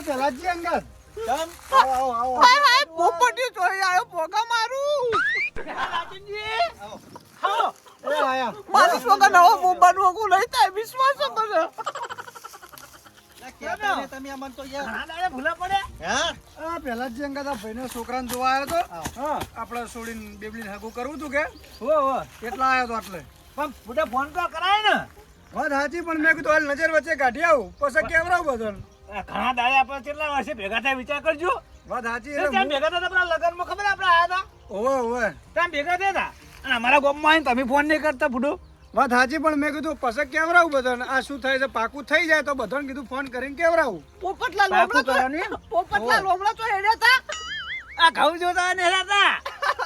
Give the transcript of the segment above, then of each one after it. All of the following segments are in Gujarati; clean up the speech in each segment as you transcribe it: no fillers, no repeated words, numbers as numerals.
પેલાજી અંગત કેમ? હાય હાય પોપટી ચોરી આવ્યો પોગા મારું એ આયા મારી સોગા નવો બોબાનું હું લઈ થાય વિશ્વાસ છે મને તમે અમન તો યાર ઘણા દાડે ભૂલા પડે હા આ પેલાજી અંગત આ ભાઈનો છોકરાને જોવા આવ્યો તો હા આપણે છોડીને બેબલીને હગું કરવું તું કે હો કેટલા આવ્યો તો એટલે પણ બુડા ફોન તો કરાય ને વાત સાચી પણ મેં કીધું હાલ નજર વચ્ચે કાઢી આવું પછી કેવરાવ બધાને ઘણા દાડે આપણે કેટલા વર્ષે ભેગા થાય વિચાર કરજો વાત સાચી ત્યાં ભેગા થતા પેલા લગનમાં ખબર આપણે આયા હતા ઓવે ઓવે ત્યાં ભેગા થયા હતા અને અમારા ગામમાં આવીને તમે ફોન નહીં કરતા બુડો વાત સાચી પણ મેં કીધું પછી કેવરાવું બધાને આ શું થાય છે પાકું થઈ જાય તો બધાને કીધું ફોન કરીને કેવરાવું પોપટલા પાકું લોમડા કરવાની? તો પોપટલા લોમડા તો હેડ્યા હતા આ ઘઉં જોતા ને હતા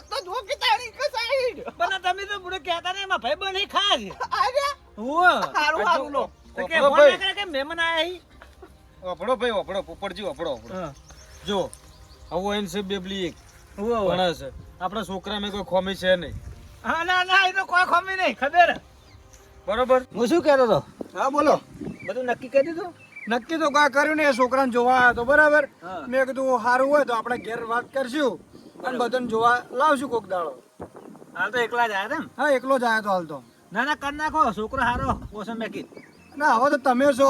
તો જો કે તારી કે સાઈડ પણ તમે તો બુડો કહેતા ને એમાં ભાઈ બની ખાસ આજા હુઓ હારું હારું લો તો કે ફોન ના કરે કે મહેમાન આયા હી ઓપડો ભાઈ ઓપડો પોપટજી ઓપડો જો આવો એન છે બેબલી એક હુઓ ભણે છે આપણા છોકરામાં કોઈ ખોમી છે નહીં હા ના ના એ તો કોઈ ખમી નહીં ખબર બરોબર હું શું કહેતો હતો હા બોલો બધું નક્કી કરી દીધું નક્કી તો કાંઈ કર્યું ને એ છોકરાને જોવા આવ્યો તો બરાબર હા. મેં કીધું સારું હોય તો આપણે ઘેર વાત કરશું અને બધાને જોવા લાવશું કોક દાડો હાલ તો એકલા જ આયા હતા ને હા એકલો જ આવ્યો તો હાલ તો ના ના કર નાખો છોકરો હારો મોસમ મેકી ના હવે તો તમે છો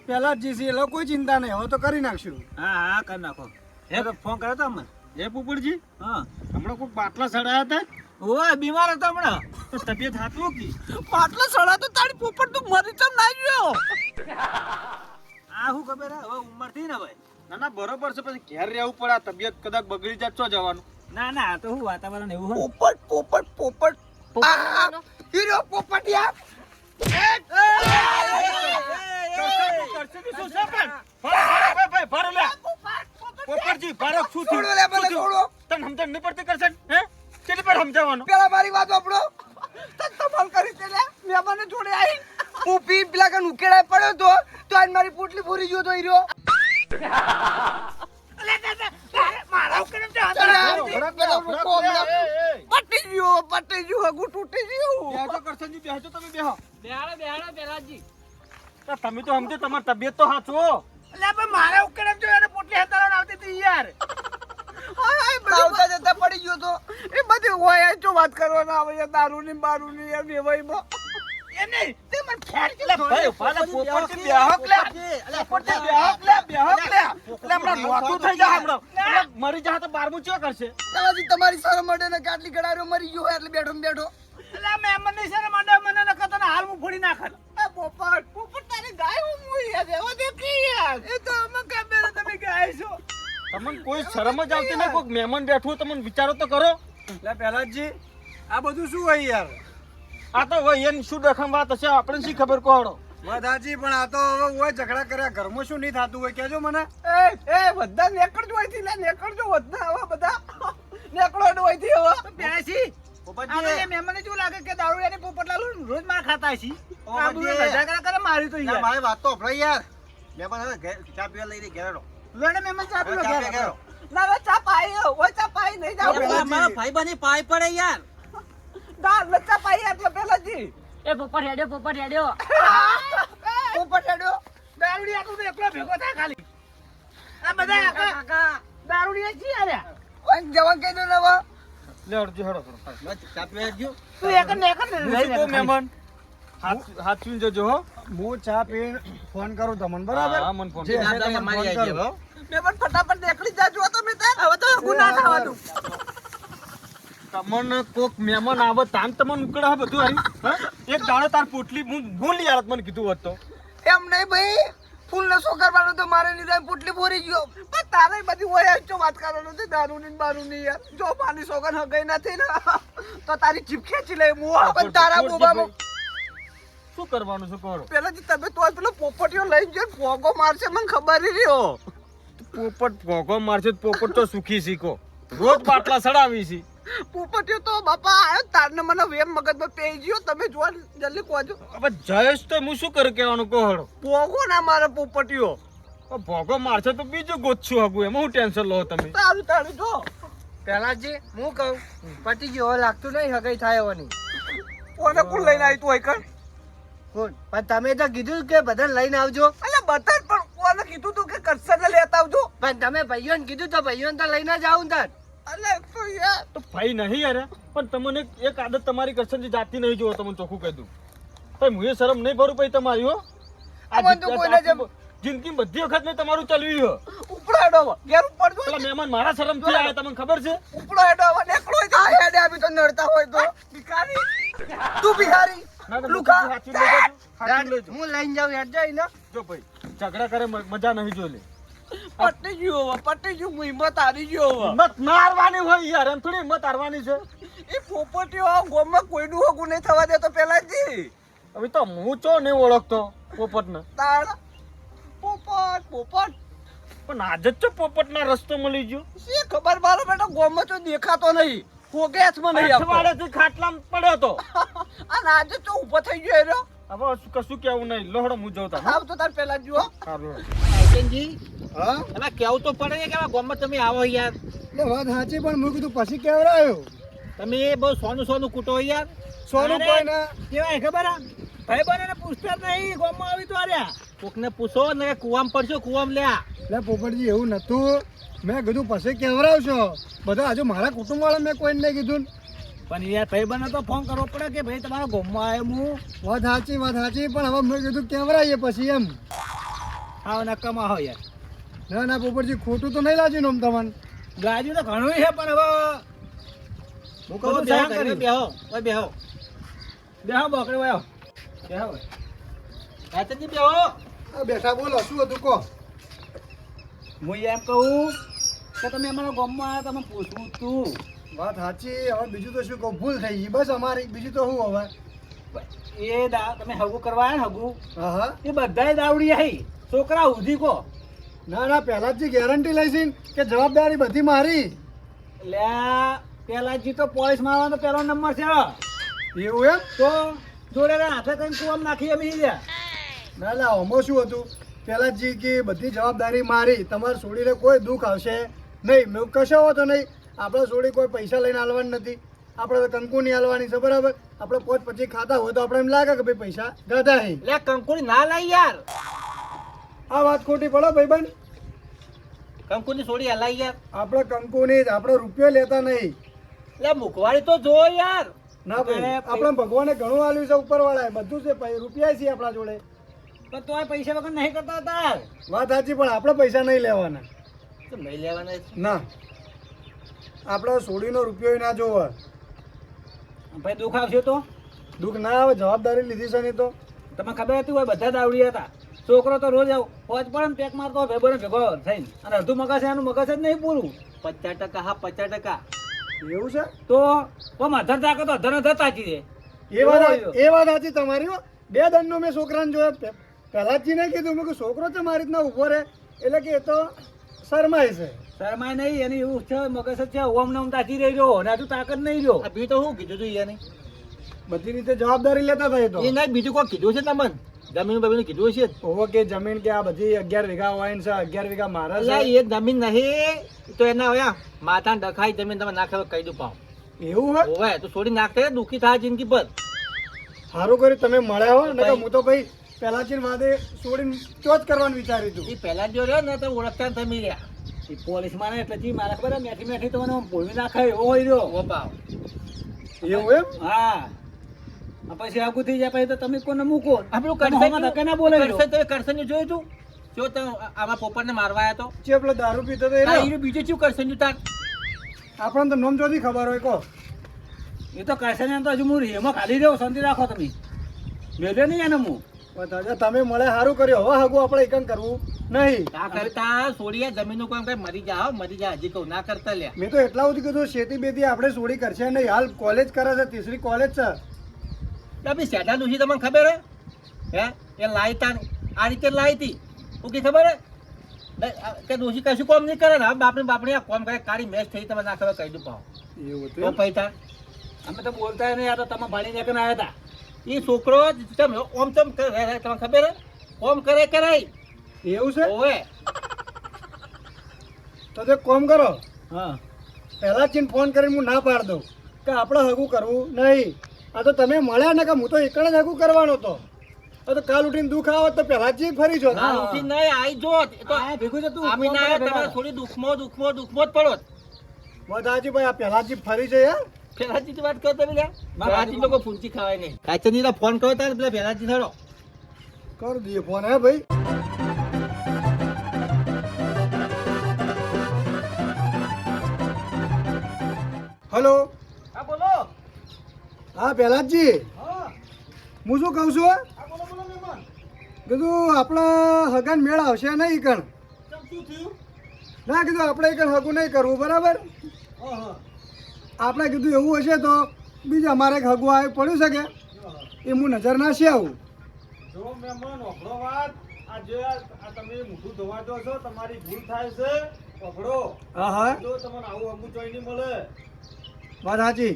પેલા જ જીસી એટલે કોઈ ચિંતા નહીં હવે તો કરી નાખશું હા હા કર નાખો હે તો ફોન કર્યો તો અમને એ પોપટજી હા હમણાં કોઈ બાટલા સડાયા હતા ઓય બીમાર હતો હમણાં તો તબિયત હાથવું કે પાટલા સડા તો તારી પોપટ તો મરી ચમ ના ગયો આ શું ખબર હે હવે ઉંમર થઈ ને ભાઈ ના ના બરોબર છે પછી ઘેર રહેવું પડે આ તબિયત કદાચ બગડી જાય તો જવાનું ના ના આ તો શું વાતાવરણ એવું હોય પોપટ હીરો પોપટિયા પોપટજી ભારત શું થયું છોડો લે મને છોડો તને સમજણ નહીં પડતી કરશે હે કેટલી પર સમજાવવાનું પેલા મારી વાત આપણો તમાલ કરી છે લે મેં મને જોડે આવી પૂપી પેલા કન ઉકેડા પડ્યો તો આજ મારી પોટલી પૂરી ગયો તો હીરો મારા ઉકેડે પટી ગયો હગું તૂટી ગયું બેહજો કરશનજી બેહજો તમે બેહો બેહાડો પેલાજી તો તમે તો સમજો તમારી તબિયત તો હાચવો એટલે પણ મારા ઉકેડે જો એને પોટલી હતાડવા આવતી હતી યાર આવતા જતા પડી ગયો તો એ બધી હોય આ જો વાત કરવાના આવે છે દારૂની બારૂની એમ એવાયમાં એ નહીં તે મને ખેર કે ભાઈ ઉભાને પોપટજી બેહો લે પોપટજી બેહો લે એટલે હમણાં નોતું થઈ જાય હમણાં એટલે મરી જાય તો 12મું ચો કરશે તમારી તમારી શરમ માટે ને કાટલી ગડારો મરી ગયો હોય એટલે બેઠો ને બેઠો એટલે મહેમાન ની સર મને મને ન કતો ને હાલ હું ફોડી નાખત એ પોપટ તારી ગાય હું યાર એવા દેખી યાર એ તો અમે કાબેરે તમે ગાય છો તમને કોઈ શરમ જ આવતી નહીં કોઈ મહેમાન બેઠું તમને વિચારો તો કરો એટલે પેલાજી આ બધું શું હોય યાર આ તો હોય એની શું ડખમ વાત હશે આપણે શી ખબર કોહડો વાત સાચી પણ આ તો હવે હોય ઝઘડા કર્યા ઘરમાં શું નહીં થતું હોય કેજો મને એ બધા નેકળજો અહીંથી લે નેકળજો બધા હવે બધા નેકળો નો અહીંથી હવે બેસી આ એ મહેમાન શું લાગે કે દારૂ એને પોપટલા રોજ માર ખાતા છે આ બધું મજા કરે મારી તો યાર મારી વાત તો ભરાઈ યાર મહેમાન હવે ચા પીવા લઈ ઘેર લોને મહેમાન ચા પીવા ગયા ના ના ચા પાઈ ઓય ચા પાઈ નહીં જાવ પેલાજી. ભાઈ બની પાઈ પડે યાર દાળ લચ્ચા પાઈ એટલે પેલાજી એ પોપટ હેડ્યો પોપટ હેડ્યો દારૂડી આટલું તો એકલો ભેગો થાય ખાલી આ બધા કાકા દારૂડી જી આલ્યા ઓય જવાન કહી દો ને હવે લે અરજી હેડો ચા પીવા ગયો તું એક ને એક જ લઈ લે મહેમાન હાથ પીને જજો હો હું ચા પીને ફોન કરું તમને બરાબર હા, મને ફોન જે કરો. હશે તમને ફોન કરું. મેમન ફટાફટ નીકળી જાજો તમે તાર હવે તો ગુના થવાનું તમને કોક મહેમાન આવે તાન તમને ઉકળે હે બધું હારી હા? એક દાડો તાર પોટલી હું લઈ આલત મને કીધું હોત તો એમ નહીં ભાઈ ફૂલ ને શું કરવાનું તો મારે નિદાન પુટલી ભરી ગયો પણ તારે બધી હોય જો વાત કરવાનું છે દારૂની ને બારૂની યાર જો પાણી સોગન હગઈ નથી ને તો તારી જીભ ખેંચી લે હું પણ તારા બોબામાં શું કરવાનું છે કરો પેલાથી તમે તો પેલો પોપટીઓ લઈ ગયો ફોગો મારશે મને ખબર ય રહ્યો પોપટ ભોગો મારશે તો પોપટ તો સુખી શીખો રોજ બાટલા સડાવી છે પોપટીઓ તો બાપા આયો તારને મને વેમ મગજમાં પેઈ ગયો તમે જો જલ્દી કોજો હવે જયેશ તો હું શું કરું કહેવાનું કોહડો ફોગો ના મારે પોપટીઓ ભોગો મારશે તો બીજું ગોતશું હગું એમાં હું ટેન્શન લો તમે તારું તારું જો પેલાજી હું કહું પટી ગયો હવે લાગતું નહીં હગઈ થાય એવાની કોને કોણ લઈને આવી તું હોય કોણ પણ તમે તો કીધું કે બધા લઈને આવજો અલ્યા બતા પણ કોને કીધું તું કે કરશનને લેતા આવજો. પણ તમે ભાઈઓને કીધું તો ભાઈઓને તો લઈને જ આવું તાર. અલે તો યાર તો ભાઈ નહીં યાર પણ તમને એક આદત તમારી કરશનજી જાતી નહીં જોવો તમને ચોખ્ખું કહી દઉં ભાઈ મુએ શરમ નહીં ભરું ભાઈ તમારી હો આમાં તો કોઈને જેમ જિંદગી બધી વખત મેં તમારું ચલવી હો ઉપડો હેડો હવે. ઘેર ઉપડજો. પેલા મહેમાન મારા શરમથી આયા તમને ખબર છે ઉપડો હેડો હવે. નેકળો હોય તો આ હેડે આપી તો નડતા હોય તો. ભિખારી તું ભિખારી ના ના લુખા. સાચું લઈ જાજો સાચું લઈ જાજો હું લઈને જાઉં યાર જઈ ને. જો ભાઈ ઝઘડા કરે મજા નહીં જો લે પટી ગયું હવે, પટી ગયું. હું હિંમત હારી ગયો હવે. હિંમત ના હારવાની હોય યાર એમ થોડી હિંમત હારવાની છે એ પોપટીઓ આ ગામમાં કોઈનું હોગું નહીં થવા દેતો પેલાજી. હવે તો હું ચો નહીં ઓળખતો પોપટને તાળ પોપટ પોપટ પણ આજે જ તો પોપટના રસ્તો મળી ગયો શી ખબર મારો બેટો ગામમાં તો દેખાતો નહીં. હોગેસમાં નહીં આવતો. અઠવાડિયેથી ખાટલામાં પડ્યો તો અને આજે તો ઊભો થઈ ગયો એનો. હવે કશું કેવું નહીં લોહડો હું જઉં તા આવ તો તાર પેલા જુઓ. ભાઈચંદજી, હા હવે કેવું તો પડે ને કે આ ગામમાં તમે આવો યાર. એટલે વાત સાચી પણ મેં કીધું પછી કેવડાયો તમે બહુ સોનું સોનું કૂટો યાર. સોનું અરે, કોઈ ના કેવાય ખબર આ ભાઈ બને પૂછતા જ નહીં ગામમાં આવી તો આર્યા કોકને પૂછો ને કે કુવામાં પડશો કુવામાં લ્યા. એટલે પોપટજી એવું નતું મેં કીધું પછી કેવડાવશો બધા હજુ મારા કુટુંબ વાળા મેં કોઈને નહીં કીધું પણ યાર ભાઈ બને તો ફોન કરવો પડે કે ભાઈ તમારા ગામમાં આવ્યો હું વાત સાચી પણ હવે મેં કીધું કેવડાવીએ પછી એમ આવ નક્કામાં હો યાર ના ના પોપટજી ખોટું તો નહીં લાગ્યું ને આમ તમને ગાજુ તો ઘણું છે પણ હવે હું કહું બેહો સહન ઘરે કર્યું. બેહો ઓય બેહો. બેહો બોકડે વાયો બેહો ભાઈચંદજી બેહો. આ બેઠા બોલો શું હતું કહો હું એમ કહું કે તમે અમારા ગામમાં આવ્યા તમે પૂછવું તું વાત સાચી હવે બીજું તો શું કહું ભૂલ થઈ ગઈ બસ અમારી બીજું તો શું હવે એ તમે હગું કરવા આવ્યા ને હગું હા હા એ બધાય દાવડી આવી છોકરા ઉધી કો ના ના પહેલા જ ગેરંટી લઈશી કે જવાબદારી બધી મારી એટલે પેલા જી તો પોલીસ મારવાનો પહેલો નંબર છે એવું એમ તો જોડે હાથે કઈ કુવામાં નાખી અમે ગયા ના ના આમાં શું હતું પહેલા જ જી કે બધી જવાબદારી મારી તમારે છોડીને કોઈ દુઃખ આવશે નહીં મેં કશો હોતો નહીં આપણે છોડી કોઈ પૈસા લઈને હાલવાની નથી આપણે તો કંકુ નહીં હાલવાની છે બરાબર આપણે પોત પછી ખાતા હોય તો આપણે એમ લાગે કે ભાઈ પૈસા ગાધા હે લે કંકુડી ના લાઈ યાર. આ વાત ખોટી પડો ભાઈબંધ કંકુની છોડી હલાઈ યાર. આપણે કંકુની જ આપણે રૂપિયો લેતા નહીં લે મુખવાડી તો જો યાર. ના ભાઈ આપણે ભગવાને ઘણું આલ્યું છે ઉપરવાળાએ બધું છે રૂપિયા છે આપણા જોડે તો તોય પૈસા વગર નહીં કરતા તાર વાત સાચી પણ આપણે પૈસા નહીં લેવાના તો નહીં લેવાના છે. ના આપણે સોડીનો રૂપિયો ના જોવે ભાઈ દુઃખ આવશે તો દુઃખ ના આવે જવાબદારી લીધી છે નહીં તો તમને ખબર હતી હોય બધા દાવડી હતા છોકરો તો રોજ ફોજ પડે ને પેક મારતો હોય ભાઈ ભેગો થઈને અને અડધું મગજ છે એનું મગજ જ નહીં પૂરું 50% હા 50%. એવું છે તો કોમ અધર તાકે તો અધર અધર તાકી દે એ વાત સાચી તમારી હો. બે દંડનો મેં છોકરાને જોયા પહેલા જ નહીં કીધું મેં કે છોકરો તો મારી રીતના ઊભો રહે એટલે કે એ તો શરમાય છે શરમાય નહીં એની એવું છે મગજ જ છે ઓમ ને ઓમ તાકી રહ્યો અને હજુ તાકાત નહીં રહ્યો આ બી તો શું કીધું તું યાર. બધી રીતે જવાબદારી લેતા હતા એ તો એ નહીં બીજું કોઈ કીધું છે તમને જમીન બમીન કીધું છે. ઓવો કે જમીન કે આ બધી 11 વીઘા હોય છે 11 વીઘા મારા અલ્યા છે એ જમીન નહીં તો એના હવે માથા ડખાઈ જમીન તમે નાખે કહી દઉં પાવ. એવું હોય હોવે તો છોડી નાખતે દુઃખી થાય જિંદગી પર. સારું કર્યું તમે મળ્યા હો નકર હું તો ભાઈ પહેલા થી વાદે છોડીને ચોજ કરવાનું વિચાર્યું હતું એ પહેલા જો રહ્યો ને તો ઓળખતા ને તમે રહ્યા. એ પોલીસ માં એટલે જી મારા ખબર મેઠી મેઠી તો મને ભૂલવી નાખે એવો હોય રહ્યો ઓ પાવ. એવું એમ હા આ પછી આગું થઈ જાય પછી તો તમે કોને મૂકો આપણું તમે હોમાં ધક્કે ના બોલે કરશન તો કરશન જોયું તું જો તમે આમાં પોપટને મારવા આવ્યા તો જે પેલો દારૂ પીતો તો એ આ રહ્યો. હીરો બીજું શું કરશન તાર. આપણને તો નોમ ચોથી ખબર હોય કહો એ તો કરશે ને તો હજુ હું એમાં ખાલી રહ્યો શાંતિ રાખો તમે મેળ્યો નહીં એને હું બધા તમે મળે સારું કર્યું હવે હગું આપણે એકન કરવું નહીં આ કરતા છોડીયા જમીનનું કામ કઈ મરી જા મરી જા હજી કહું ના કરતા લે. મેં તો એટલા સુધી કીધું શેતી બેતી આપણે છોડી કરશે નહીં હાલ કોલેજ કરે છે તીસરી કોલેજ છે આપણી શેઠા ડોશી તમને ખબર હે એ લાઈ તા આ રીતે લાઈ હતી ઓકે ખબર હે કે ડોશી કશું કામ નહીં કરે ને બાપણી આ કામ કરે કાળી મેચ થઈ તમે ના ખબર કહી દઉં પાવ એવું તો પૈસા અમે તો બોલતા નહીં આ તો તમે ભાડી ને આવ્યા હતા એ છોકરો તમે ઓમ ચમ કરે તમને ખબર હે કોમ કરે કરાય એવું છે ઓવે તો તે કોમ કરો હા પહેલા જ ફોન કરીને હું ના પાડ દઉં કે આપણે હગું કરવું નહીં આ તો તમે મળ્યા ને કે હું તો એકડ જ હગું કરવાનો હતો હવે તો કાલ ઉઠીને દુઃખ આવે તો પહેલા જ ફરી જો ના ઉઠી નહીં આઈ જોત એ તો આ ભેગું જતું આમી ના ભેગા. તમારે થોડી દુઃખમાં જ પડો વધાજી ભાઈ આ પહેલા જ ફરી છે યાર ફેલાજી વાત કરો તમે લ્યા ફેલાજી લોકો ફૂંચી ખાવાય નહીં કાચની ફોન કરો તારે પેલા ફેલાજી થડો કર દઈએ ફોન હે ભાઈ હલો હા બોલો હા પહેલાજી હું શું કહું છું હા બોલો બોલો મહેમાન કીધું આપણા હગાન મેળ આવશે નહીં કણ કેમ શું થયું ના કીધું આપણે કણ હગું નહીં કરવું બરાબર હા હા આપણે કીધું એવું હશે તો બીજા અમારે એક હગું આવી પડ્યું છે કે એ હું નજર નાખી આવું જો મહેમાન ઓફળો વાત આ જે આ તમે મોઢું ધોવા દો છો તમારી ભૂલ થાય છે ઓફળો હા હા જો તમને આવું અગું ચોઈ નહીં મળે વાત સાચી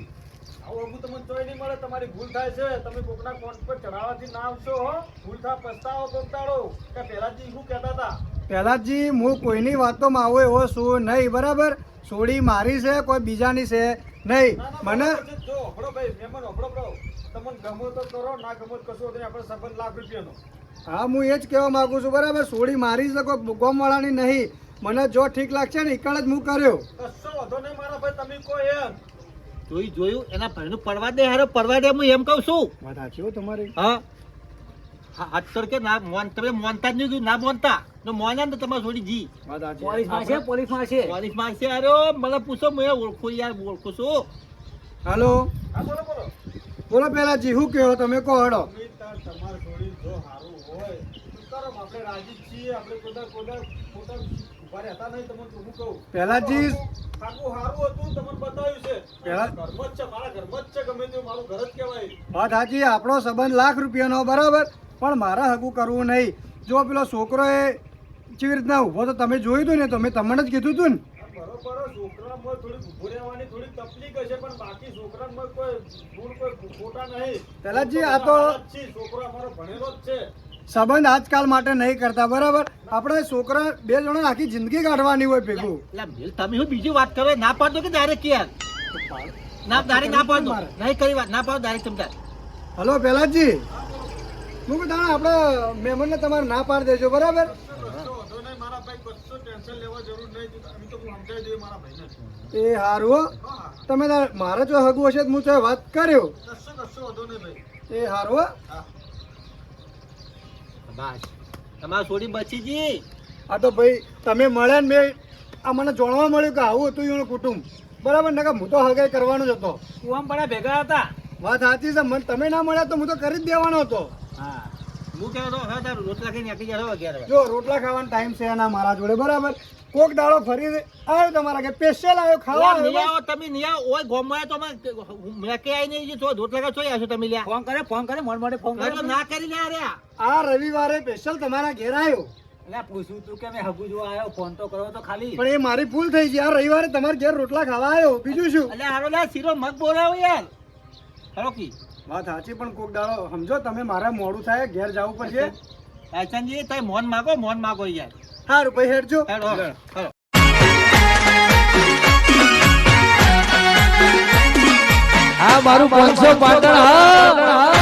આવું અગું તમને ચોઈ નહીં મળે તમારી ભૂલ થાય છે તમે કોકના કોણ પર ચડાવવાથી ના આવશો હો ભૂલ થાય પસ્તાવો કોકતાળો કે પહેલાથી શું કહેતા હતા પહેલાજી હું કોઈની વાતોમાં આવો એવો શું નહીં બરાબર સોડી મારી છે કોઈ બીજાની છે નહીં મને જો ઓફળો ભાઈ મહેમાન ઓફળો બરો તમને ગમો તો કરો ના ગમો તો કશો નહીં આપણે સંબંધ લાખ રૂપિયાનો હા હું એ જ કહેવા માંગુ છું બરાબર સોડી મારી છે કોઈ ગોમવાળાની નહીં મને જો ઠીક લાગશે ને એકણ જ હું કર્યો કશો વધો નહીં મારા ભાઈ તમે કહો એમ જોયું એના ભાઈનું પડવા દે હારો પડવા દે હું એમ કહું છું વાત સાચી હો તમારી હા હાથ કર કે ના મોન તમે મોનતા જ નહીં ના મોનતા તો મોન્યા ને તો તમારે છોડી જી વાત સાચી પોલીસમાં છે પોલીસમાં છે પોલીસમાં છે અરે મને પૂછો હું ઓળખું યાર ઓળખું છું હાલો હા બોલો બોલો બોલો પહેલાજી શું કહો તમે કહો હડો તમે તાર તમારે થોડી જો સારું હોય તો કરો આપણે રાજી જ છીએ આપણે કોદા ઉભા રહેતા નહીં તમને તો હું કહું પહેલાજી ખાવું સારું હતું તમને બતાવ્યું છે પહેલા- ઘરમાં જ છે મારા ઘરમાં જ છે ગમે તે મારું ઘર જ કહેવાય વાત સાચી આપણો સંબંધ લાખ રૂપિયાનો બરાબર પણ મારે હગું કરવું નહીં જો પેલો છોકરો એ કેવી રીતના ઊભો તો તમે જોયું હતું ને તો મેં તમને જ કીધું હતું ને બરોબર છોકરામાં થોડી ઊભું રહેવાની થોડી તકલીફ હશે પણ બાકી છોકરામાં કોઈ ભૂલ કોઈ ખોટા નહીં પહેલાજી આ તો છોકરો અમારો ભણેલો જ છે સંબંધ આજકાલ માટે નહીં કરતા બરાબર આપણે છોકરા બે જણા આખી જિંદગી કાઢવાની હોય ભેગું એટલે મિલ તમે શું બીજી વાત કરો ના પાડતો કે ડાયરેક્ટ યાર ના ડાયરેક્ટ ના પાડતો નહીં કરી વાત ના પાડો ડાયરેક્ટ સમજાય હલો પહેલાજી હું કહું તાણે આપણે મહેમાનને તમારે ના પાડી દેજો બરાબર કશો વાંધો નહીં મારા ભાઈ કશો ટેન્શન લેવા જરૂર નહીં એમ તો હું સમજાવી દઈએ મારા ભાઈને એ સારું હો તમે મારે જો હગું હશે તો હું તો વાત કર્યો કશો વાંધો નહીં ભાઈ એ સારું હો બસ તમારે છોડી બચી જી આ તો ભાઈ તમે મળ્યા ને મેં આ મને જાણવા મળ્યું કે આવું હતું એનું કુટુંબ બરાબર ને કે હું તો હગાઈ કરવાનો જ હતો કુવામ પડા ભેગા હતા વાત સાચી છે મને તમે ના મળ્યા તો હું તો કરી જ દેવાનો હતો હા હું કહેતો હવે તારું રોટલા ખાઈને આપી જશો 11 વાગે જો રોટલા ખાવાનો ટાઈમ છે ના મારા જોડે બરાબર કોક દાડો ફરી આવ્યો તમારા કે સ્પેશિયલ આવ્યો ખાવા ઓય નહીં આવ્યો. આવો તમે નહીં આવો ઓય ગોમમાં તો મેં કે આઈ નહીં જો રોટલા ખા ચોઈ આવશો તમે લ્યા ફોન કરે મોડ મોડે ફોન હવે તો કરે ના કરી લ્યા રે આ રવિવારે સ્પેશિયલ તમારા ઘેર આવ્યો એટલે પૂછ્યું તું કે મેં હગુ જોવા આવ્યો ફોન તો કરો તો ખાલી પણ એ મારી ભૂલ થઈ ગઈ આ રવિવારે તમારા ઘેર રોટલા ખાવા આવ્યો બીજું શું એટલે હારો લ્યા શીરો મત બોલાવો યાર હાલો કી વાત સાચી પણ કોક દાડો સમજો તમે મારે મોડું થાય ઘેર જવું પડશે આચનજી તમે મોન માગો યાર સારું ભાઈ હેડજો હેડો હેડો આ મારું 500 પાટણ હા